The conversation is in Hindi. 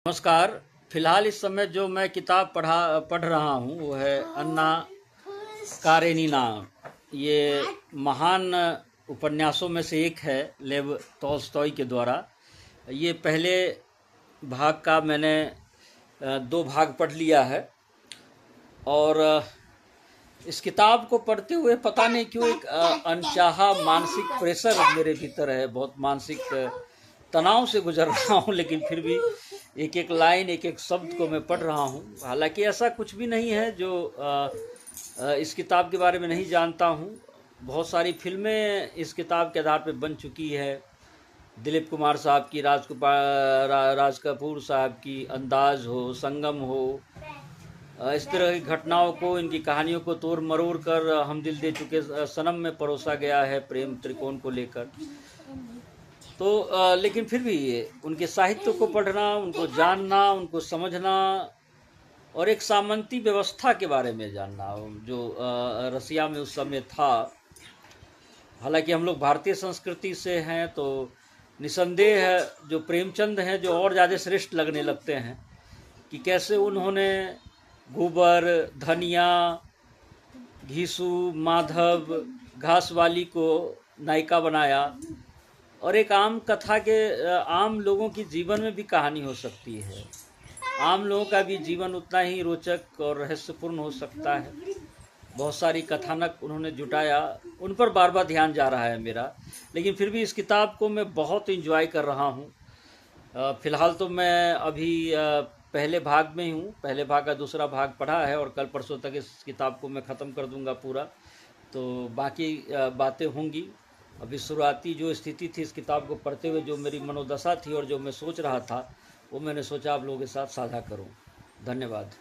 नमस्कार। फिलहाल इस समय जो मैं किताब पढ़ रहा हूँ वो है अन्ना कारेनिना। ये महान उपन्यासों में से एक है लेव तोल्स्टॉय के द्वारा। ये पहले भाग का मैंने 2 भाग पढ़ लिया है और इस किताब को पढ़ते हुए पता नहीं क्यों एक अनचाहा मानसिक प्रेशर मेरे भीतर है। बहुत मानसिक तनाव से गुजर रहा हूँ, लेकिन फिर भी एक एक लाइन एक एक शब्द को मैं पढ़ रहा हूँ। हालांकि ऐसा कुछ भी नहीं है जो इस किताब के बारे में नहीं जानता हूँ। बहुत सारी फिल्में इस किताब के आधार पर बन चुकी है। दिलीप कुमार साहब की, राज कपूर साहब की अंदाज हो, संगम हो, इस तरह की घटनाओं को, इनकी कहानियों को तोड़ मरोड़ कर हम दिल दे चुके सनम में परोसा गया है प्रेम त्रिकोण को लेकर। तो लेकिन फिर भी उनके साहित्य को पढ़ना, उनको जानना, उनको समझना और एक सामंती व्यवस्था के बारे में जानना जो रसिया में उस समय था। हालांकि हम लोग भारतीय संस्कृति से हैं तो निसंदेह है जो प्रेमचंद हैं जो और ज़्यादा श्रेष्ठ लगने लगते हैं कि कैसे उन्होंने गोबर, धनिया, घीसू, माधव, घासवाली को नायिका बनाया। और एक आम कथा के आम लोगों की जीवन में भी कहानी हो सकती है। आम लोगों का भी जीवन उतना ही रोचक और रहस्यपूर्ण हो सकता है। बहुत सारी कथानक उन्होंने जुटाया, उन पर बार बार ध्यान जा रहा है मेरा। लेकिन फिर भी इस किताब को मैं बहुत एंजॉय कर रहा हूँ। फ़िलहाल तो मैं अभी पहले भाग में ही हूँ। पहले भाग का दूसरा भाग पढ़ा है और कल परसों तक इस किताब को मैं ख़त्म कर दूँगा पूरा। तो बाकी बातें होंगी। अभी शुरुआती जो स्थिति थी इस किताब को पढ़ते हुए, जो मेरी मनोदशा थी और जो मैं सोच रहा था, वो मैंने सोचा आप लोगों के साथ साझा करूँ। धन्यवाद।